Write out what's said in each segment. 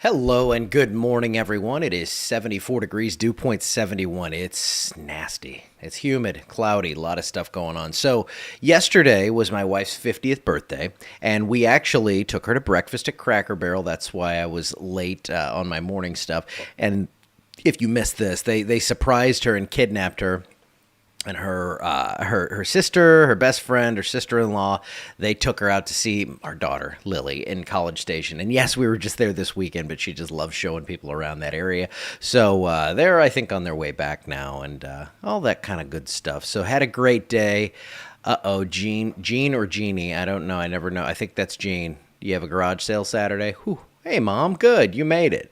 Hello and good morning, everyone. It is 74 degrees, dew point 71. It's nasty. It's humid, cloudy, a lot of stuff going on. So, yesterday was my wife's 50th birthday, and we actually took her to breakfast at Cracker Barrel. That's why I was late on my morning stuff. And if you missed this, they surprised her and kidnapped her and her sister, her best friend, her sister-in-law. They took her out to see our daughter Lily in College Station. And yes, we were just there this weekend, but she just loves showing people around that area. So they're, I think, on their way back now, and all that kind of good stuff. So had a great day. Jean or Jeannie, I don't know. I never know. I think that's Jean. You have a garage sale Saturday? Whew. Hey, Mom, good. You made it.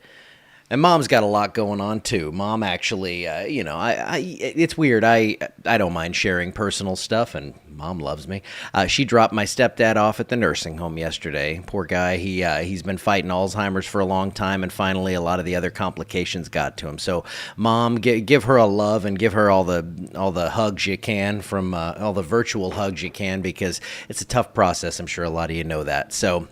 And Mom's got a lot going on too. Mom actually, it's weird. I don't mind sharing personal stuff, and Mom loves me. She dropped my stepdad off at the nursing home yesterday. Poor guy. He's been fighting Alzheimer's for a long time, and finally, a lot of the other complications got to him. So, Mom, give her a love and give her all the hugs you can from all the virtual hugs you can, because it's a tough process. I'm sure a lot of you know that. So.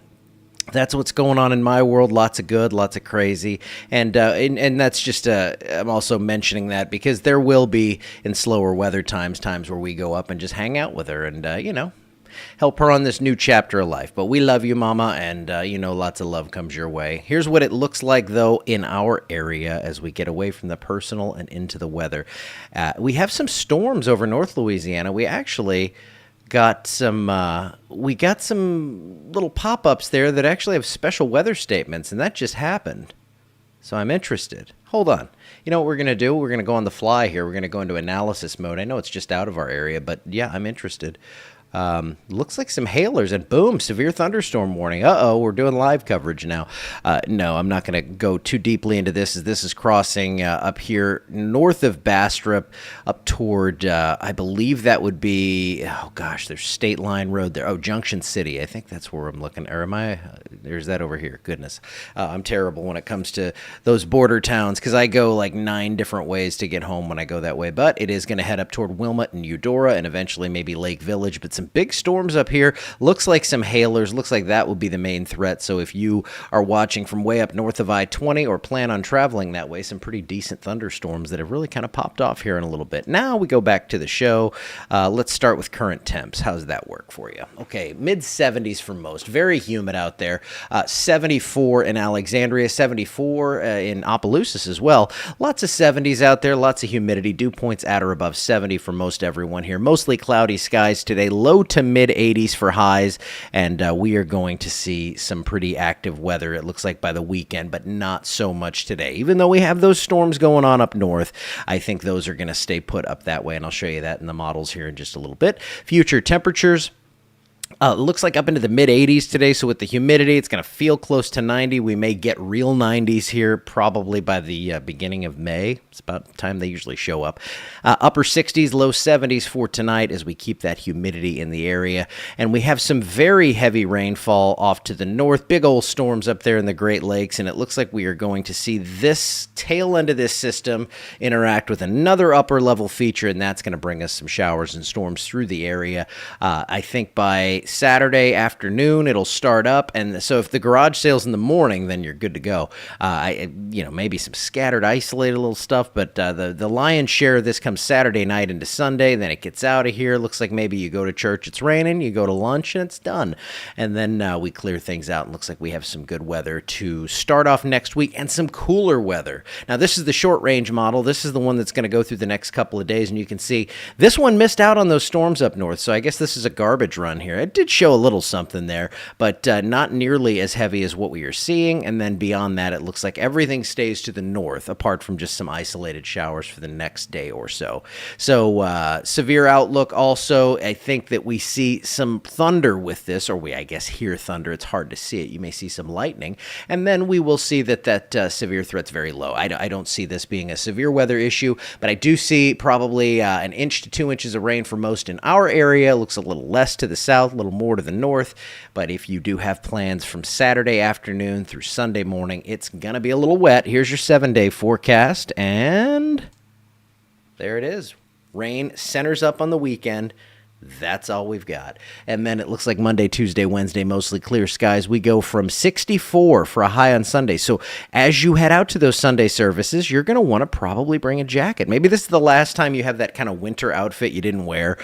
That's what's going on in my world. Lots of good, lots of crazy, and that's just. I'm also mentioning that because there will be in slower weather times where we go up and just hang out with her and help her on this new chapter of life. But we love you, Mama, and lots of love comes your way. Here's what it looks like though in our area as we get away from the personal and into the weather. We have some storms over North Louisiana. We actually got some little pop-ups there that actually have special weather statements, and that just happened. So I'm interested. Hold on. You know what we're going to do? We're going to go on the fly here. We're going to go into analysis mode. I know it's just out of our area, but yeah, I'm interested. Looks like some hailers, and boom, severe thunderstorm warning. We're doing live coverage now. No, I'm not going to go too deeply into this, as this is crossing up here north of Bastrop up toward, I believe that would be, there's State Line Road there. Oh, Junction City. I think that's where I'm looking. Or am I? There's that over here. Goodness. I'm terrible when it comes to those border towns, because I go like 9 different ways to get home when I go that way. But it is going to head up toward Wilmot and Eudora and eventually maybe Lake Village. But some big storms up here. Looks like some hailers. Looks like that will be the main threat. So if you are watching from way up north of I-20 or plan on traveling that way, some pretty decent thunderstorms that have really kind of popped off here in a little bit. Now we go back to the show. Let's start with current temps. How does that work for you? Okay, mid-70s for most. Very humid out there. 74 in Alexandria, 74 in Opelousas as well. Lots of 70s out there. Lots of humidity. Dew points at or above 70 for most everyone here. Mostly cloudy skies today. Low to mid 80s for highs, and we are going to see some pretty active weather, it looks like, by the weekend, but not so much today. Even though we have those storms going on up north, I think those are going to stay put up that way, and I'll show you that in the models here in just a little bit. Future temperatures. Looks like up into the mid-80s today, so with the humidity, it's going to feel close to 90. We may get real 90s here probably by the beginning of May. It's about the time they usually show up. Upper 60s, low 70s for tonight as we keep that humidity in the area. And we have some very heavy rainfall off to the north. Big old storms up there in the Great Lakes, and it looks like we are going to see this tail end of this system interact with another upper-level feature, and that's going to bring us some showers and storms through the area. I think by Saturday afternoon it'll start up, and so if the garage sale's in the morning, then you're good to go. Maybe some scattered isolated little stuff, but the lion's share of this comes Saturday night into Sunday. Then it gets out of here. Looks like maybe you go to church, it's raining, you go to lunch, and it's done. And then we clear things out, and looks like we have some good weather to start off next week, and some cooler weather. Now this is the short range model. This is the one that's going to go through the next couple of days, and you can see this one missed out on those storms up north, so I guess this is a garbage run here. It did show a little something there, but not nearly as heavy as what we are seeing. And then beyond that, it looks like everything stays to the north, apart from just some isolated showers for the next day or so. So severe outlook also. I think that we see some thunder with this, or I guess hear thunder. It's hard to see it. You may see some lightning, and then we will see that severe threat's very low. I don't see this being a severe weather issue, but I do see probably 1 inch to 2 inches of rain for most in our area. It looks a little less to the south, a little more to the north. But if you do have plans from Saturday afternoon through Sunday morning, it's going to be a little wet. Here's your 7-day forecast, and there it is. Rain centers up on the weekend. That's all we've got. And then it looks like Monday, Tuesday, Wednesday, mostly clear skies. We go from 64 for a high on Sunday. So as you head out to those Sunday services, you're going to want to probably bring a jacket. Maybe this is the last time you have that kind of winter outfit you didn't wear.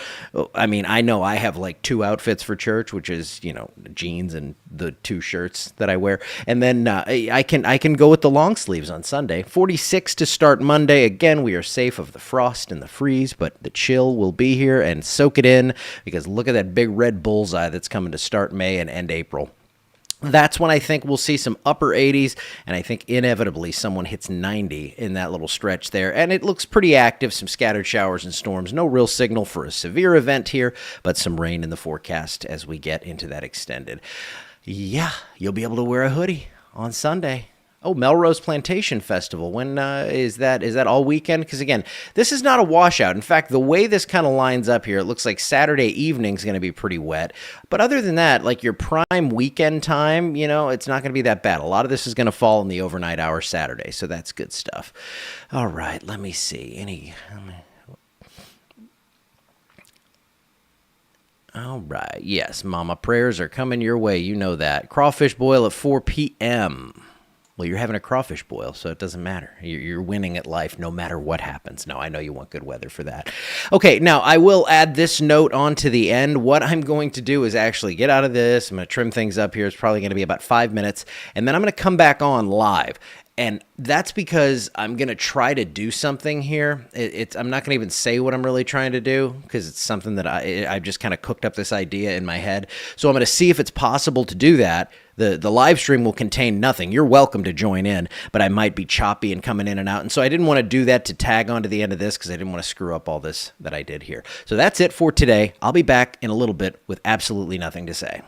I mean, I know I have like two outfits for church, which is, jeans and the two shirts that I wear. And then I can go with the long sleeves on Sunday. 46 to start Monday. Again, we are safe of the frost and the freeze, but the chill will be here, and soak it in, because look at that big red bullseye that's coming to start May and end April. That's when I think we'll see some upper 80s, and I think inevitably someone hits 90 in that little stretch there. And it looks pretty active, some scattered showers and storms. No real signal for a severe event here, but some rain in the forecast as we get into that extended. Yeah, you'll be able to wear a hoodie on Sunday. Oh, Melrose Plantation Festival. When is that? Is that all weekend? Because, again, this is not a washout. In fact, the way this kind of lines up here, it looks like Saturday evening is going to be pretty wet. But other than that, like your prime weekend time, it's not going to be that bad. A lot of this is going to fall in the overnight hour Saturday, so that's good stuff. All right, let me see. All right, yes, Mama, prayers are coming your way. You know that. Crawfish boil at 4 p.m. Well, you're having a crawfish boil, so it doesn't matter. You're winning at life no matter what happens. No, I know you want good weather for that. Okay, now I will add this note on to the end. What I'm going to do is actually get out of this. I'm going to trim things up here. It's probably going to be about 5 minutes, and then I'm going to come back on live. And that's because I'm going to try to do something here. I'm not going to even say what I'm really trying to do, because it's something that I've just kind of cooked up this idea in my head. So I'm going to see if it's possible to do that. The live stream will contain nothing. You're welcome to join in, but I might be choppy and coming in and out. And so I didn't want to do that to tag on to the end of this, because I didn't want to screw up all this that I did here. So that's it for today. I'll be back in a little bit with absolutely nothing to say.